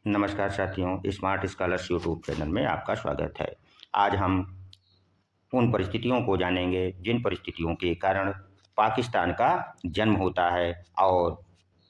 नमस्कार साथियों, smart scholars YouTube channel में आपका स्वागत है। आज हम उन परिस्थितियों को जानेंगे जिन परिस्थितियों के कारण पाकिस्तान का जन्म होता है और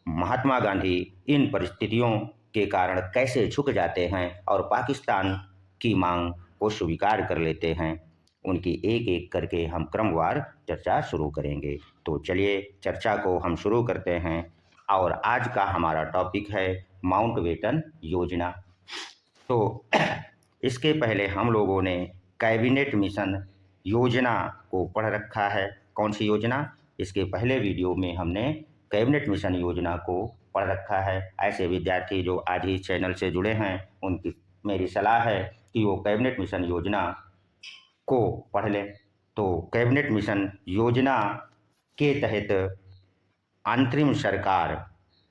महात्मा गांधी इन परिस्थितियों के कारण कैसे झुक जाते हैं और पाकिस्तान की मांग को स्वीकार कर लेते हैं। उनकी एक एक करके हम क्रमवार चर्चा शुरू करेंगे। तो चलिए चर्चा को हम शुरू करते हैं और आज का हमारा टॉपिक है माउंटबेटन योजना। तो इसके पहले हम लोगों ने कैबिनेट मिशन योजना को पढ़ रखा है। कौन सी योजना? इसके पहले वीडियो में हमने कैबिनेट मिशन योजना को पढ़ रखा है। ऐसे विद्यार्थी जो आज ही चैनल से जुड़े हैं उनकी मेरी सलाह है कि वो कैबिनेट मिशन योजना को पढ़ लें। तो कैबिनेट मिशन योजना के तहत अंतरिम सरकार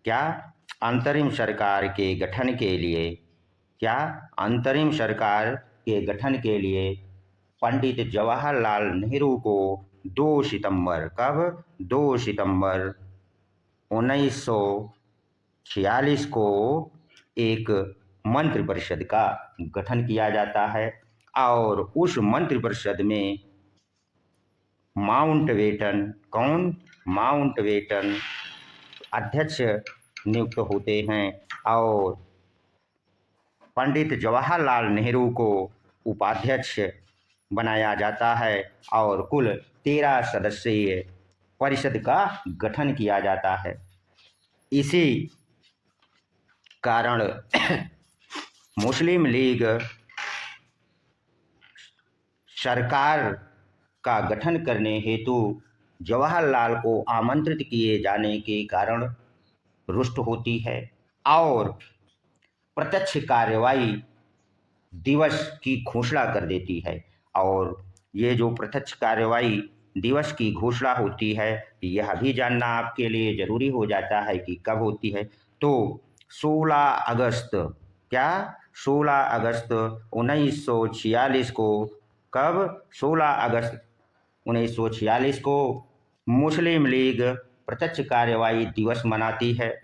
क्या अंतरिम सरकार के गठन के लिए क्या अंतरिम सरकार के गठन के लिए पंडित जवाहरलाल नेहरू को 2 सितंबर कब 2 सितंबर 1946 को एक मंत्रिपरिषद का गठन किया जाता है और उस मंत्रिपरिषद में माउंटबेटन अध्यक्ष नियुक्त होते हैं और पंडित जवाहरलाल नेहरू को उपाध्यक्ष बनाया जाता है और कुल 13 सदस्यीय परिषद का गठन किया जाता है। इसी कारण मुस्लिम लीग सरकार का गठन करने हेतु जवाहरलाल को आमंत्रित किए जाने के कारण रुष्ट होती है और प्रत्यक्ष कार्रवाई दिवस की घोषणा कर देती है। और ये जो प्रत्यक्ष कार्रवाई दिवस की घोषणा होती है यह भी जानना आपके लिए ज़रूरी हो जाता है कि कब होती है। तो 16 अगस्त 1946 को कब 16 अगस्त 1946 को मुस्लिम लीग प्रत्यक्ष कार्रवाई दिवस मनाती है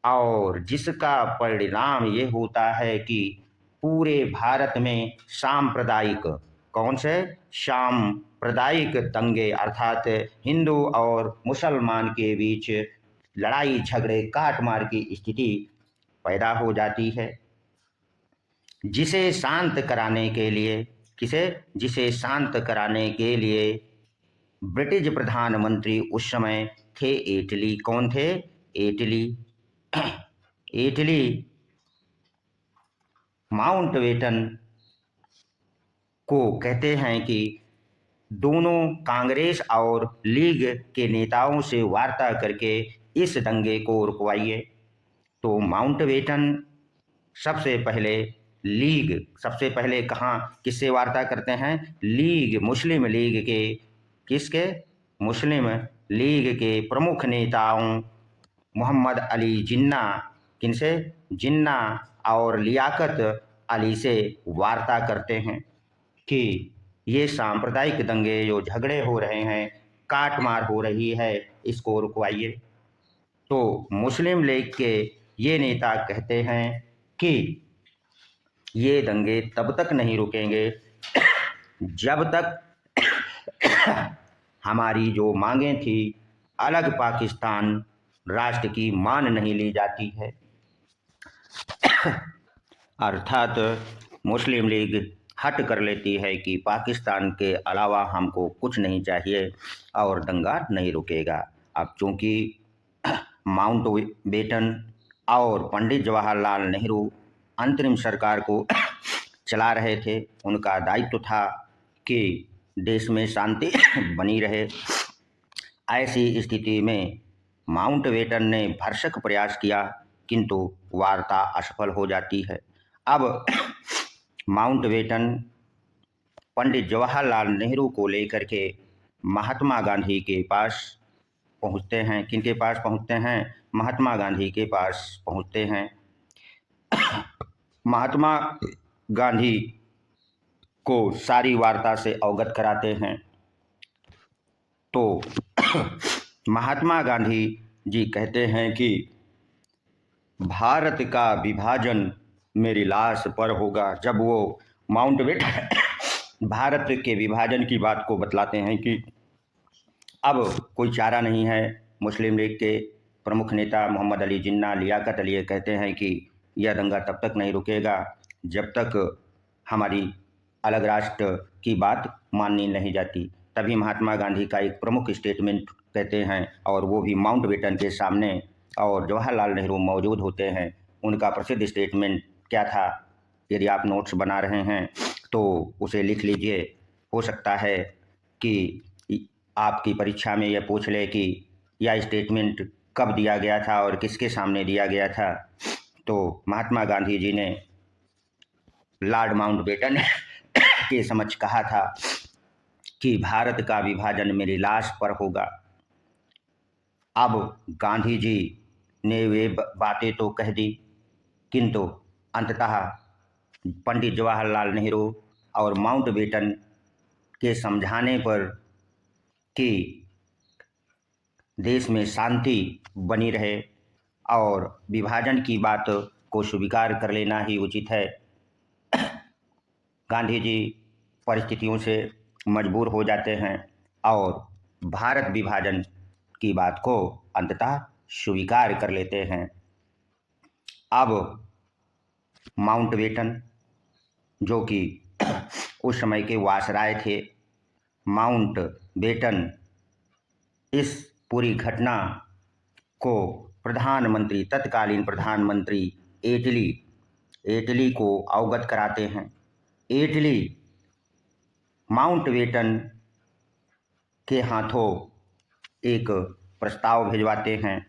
और जिसका परिणाम ये होता है कि पूरे भारत में सांप्रदायिक दंगे अर्थात हिंदू और मुसलमान के बीच लड़ाई झगड़े काटमार की स्थिति पैदा हो जाती है, जिसे शांत कराने के लिए ब्रिटिश प्रधानमंत्री उस समय थे इटली। कौन थे? इटली माउंटबेटन को कहते हैं कि दोनों कांग्रेस और लीग के नेताओं से वार्ता करके इस दंगे को रुकवाइए। तो माउंटबेटन सबसे पहले कहाँ किससे वार्ता करते हैं? मुस्लिम लीग के प्रमुख नेताओं मोहम्मद अली जिन्ना जिन्ना और लियाकत अली से वार्ता करते हैं कि ये सांप्रदायिक दंगे जो झगड़े हो रहे हैं, काटमार हो रही है, इसको रुकवाइए। तो मुस्लिम लीग के ये नेता कहते हैं कि ये दंगे तब तक नहीं रुकेंगे जब तक हमारी जो मांगें थी अलग पाकिस्तान राष्ट्र की मान नहीं ली जाती है। अर्थात मुस्लिम लीग हट कर लेती है कि पाकिस्तान के अलावा हमको कुछ नहीं चाहिए और दंगा नहीं रुकेगा। अब चूंकि माउंटबेटन और पंडित जवाहरलाल नेहरू अंतरिम सरकार को चला रहे थे, उनका दायित्व था कि देश में शांति बनी रहे। ऐसी स्थिति में माउंटबेटन ने भरसक प्रयास किया किंतु वार्ता असफल हो जाती है। अब माउंटबेटन पंडित जवाहरलाल नेहरू को लेकर के महात्मा गांधी के पास पहुंचते हैं। किनके पास पहुंचते हैं? महात्मा गांधी के पास पहुंचते हैं। महात्मा गांधी को सारी वार्ता से अवगत कराते हैं। तो महात्मा गांधी जी कहते हैं कि भारत का विभाजन मेरी लाश पर होगा। जब वो माउंटबेटन भारत के विभाजन की बात को बतलाते हैं कि अब कोई चारा नहीं है। मुस्लिम लीग के प्रमुख नेता मोहम्मद अली जिन्ना, लियाकत अली ये कहते हैं कि यह दंगा तब तक नहीं रुकेगा जब तक हमारी अलग राष्ट्र की बात माननी नहीं जाती। तभी महात्मा गांधी का एक प्रमुख स्टेटमेंट कहते हैं, और वो भी माउंटबेटन के सामने, और जवाहरलाल नेहरू मौजूद होते हैं। उनका प्रसिद्ध स्टेटमेंट क्या था? यदि आप नोट्स बना रहे हैं तो उसे लिख लीजिए। हो सकता है कि आपकी परीक्षा में यह पूछ ले कि यह स्टेटमेंट कब दिया गया था और किसके सामने दिया गया था। तो महात्मा गांधी जी ने लॉर्ड माउंटबेटन के समक्ष कहा था कि भारत का विभाजन मेरी लाश पर होगा। अब गांधी जी ने वे बातें तो कह दी, किंतु अंततः पंडित जवाहरलाल नेहरू और माउंटबेटन के समझाने पर कि देश में शांति बनी रहे और विभाजन की बात को स्वीकार कर लेना ही उचित है, गांधी जी परिस्थितियों से मजबूर हो जाते हैं और भारत विभाजन की बात को अंततः स्वीकार कर लेते हैं। अब माउंटबेटन, जो कि उस समय के वायसराय थे, माउंटबेटन इस पूरी घटना को प्रधानमंत्री, तत्कालीन प्रधानमंत्री इटली को अवगत कराते हैं। इटली माउंटबेटन के हाथों एक प्रस्ताव भिजवाते हैं।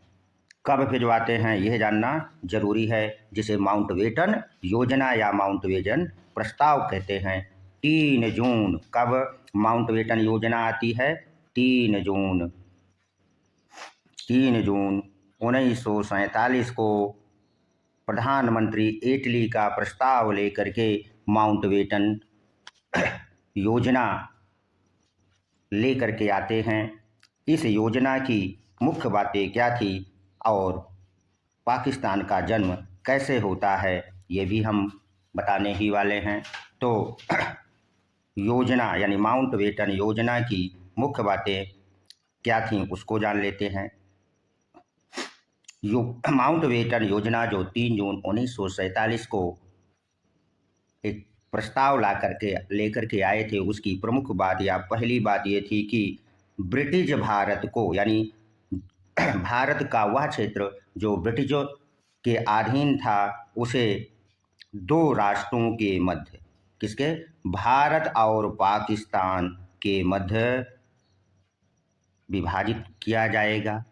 कब भिजवाते हैं यह जानना जरूरी है, जिसे माउंटबेटन योजना या माउंटबेटन प्रस्ताव कहते हैं। 3 जून, कब माउंटबेटन योजना आती है? 3 जून 1947 को प्रधानमंत्री इटली का प्रस्ताव लेकर के माउंटबेटन योजना लेकर के आते हैं। इस योजना की मुख्य बातें क्या थी और पाकिस्तान का जन्म कैसे होता है, ये भी हम बताने ही वाले हैं। तो योजना यानी माउंटबेटन योजना की मुख्य बातें क्या थीं उसको जान लेते हैं। माउंटबेटन योजना जो 3 जून 1947 को एक प्रस्ताव लेकर के आए थे, उसकी प्रमुख बात या पहली बात ये थी कि ब्रिटिश भारत को, यानी भारत का वह क्षेत्र जो ब्रिटिशों के अधीन था, उसे 2 राष्ट्रों के मध्य, किसके? भारत और पाकिस्तान के मध्य विभाजित किया जाएगा।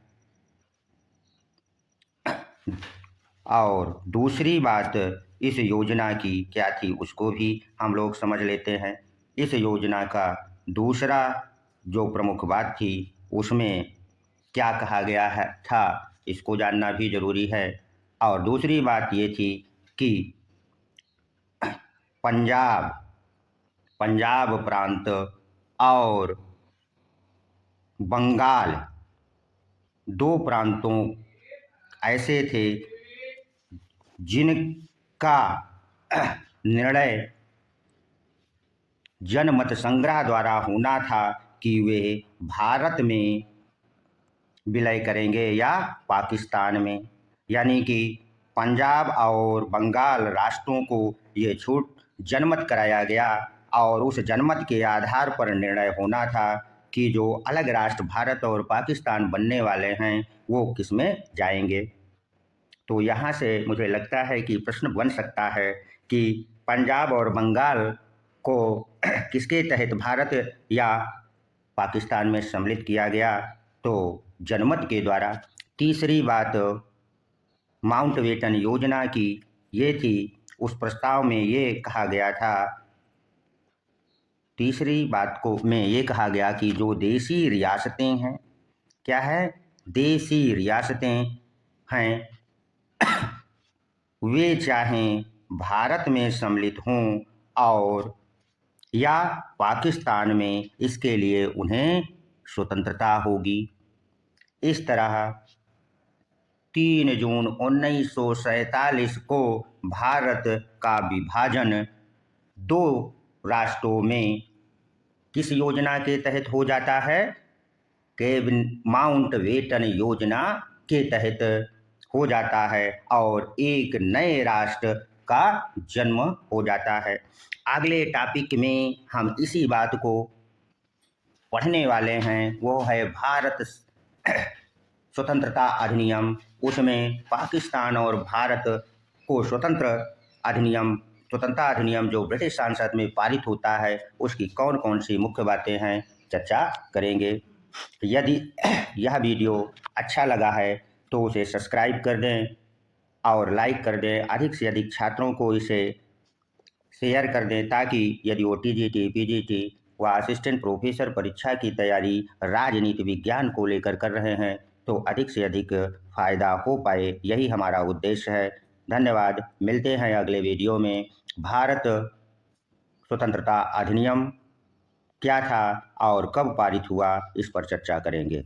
और दूसरी बात इस योजना की क्या थी उसको भी हम लोग समझ लेते हैं। इस योजना का दूसरा जो प्रमुख बात थी उसमें क्या कहा गया था, इसको जानना भी जरूरी है। और दूसरी बात ये थी कि पंजाब प्रांत और बंगाल 2 प्रांतों ऐसे थे जिनका निर्णय जनमत संग्रह द्वारा होना था कि वे भारत में विलय करेंगे या पाकिस्तान में। यानी कि पंजाब और बंगाल राष्ट्रों को ये छूट जनमत कराया गया और उस जनमत के आधार पर निर्णय होना था कि जो अलग राष्ट्र भारत और पाकिस्तान बनने वाले हैं वो किस में जाएंगे। तो यहाँ से मुझे लगता है कि प्रश्न बन सकता है कि पंजाब और बंगाल को किसके तहत भारत या पाकिस्तान में सम्मिलित किया गया, तो जनमत के द्वारा। तीसरी बात माउंटबेटन योजना की ये थी, उस प्रस्ताव में ये कहा गया था, तीसरी बात को में ये कहा गया कि जो देसी रियासतें हैं, क्या है? देसी रियासतें हैं, वे चाहें भारत में सम्मिलित हों और या पाकिस्तान में, इसके लिए उन्हें स्वतंत्रता होगी। इस तरह 3 जून 1947 को भारत का विभाजन 2 राष्ट्रों में किस योजना के तहत हो जाता है? माउंटबेटन योजना के तहत हो जाता है और एक नए राष्ट्र का जन्म हो जाता है। अगले टॉपिक में हम इसी बात को पढ़ने वाले हैं, वो है भारत स्वतंत्रता अधिनियम। उसमें पाकिस्तान और भारत को स्वतंत्रता अधिनियम जो ब्रिटिश संसद में पारित होता है, उसकी कौन कौन सी मुख्य बातें हैं चर्चा करेंगे। यदि यह वीडियो अच्छा लगा है तो उसे सब्सक्राइब कर दें और लाइक कर दें। अधिक से अधिक छात्रों को इसे शेयर कर दें ताकि यदि वो टीजीटी, पीजीटी व असिस्टेंट प्रोफेसर परीक्षा की तैयारी राजनीति विज्ञान को लेकर कर रहे हैं तो अधिक से अधिक फायदा हो पाए, यही हमारा उद्देश्य है। धन्यवाद। मिलते हैं अगले वीडियो में। भारत स्वतंत्रता अधिनियम क्या था और कब पारित हुआ, इस पर चर्चा करेंगे।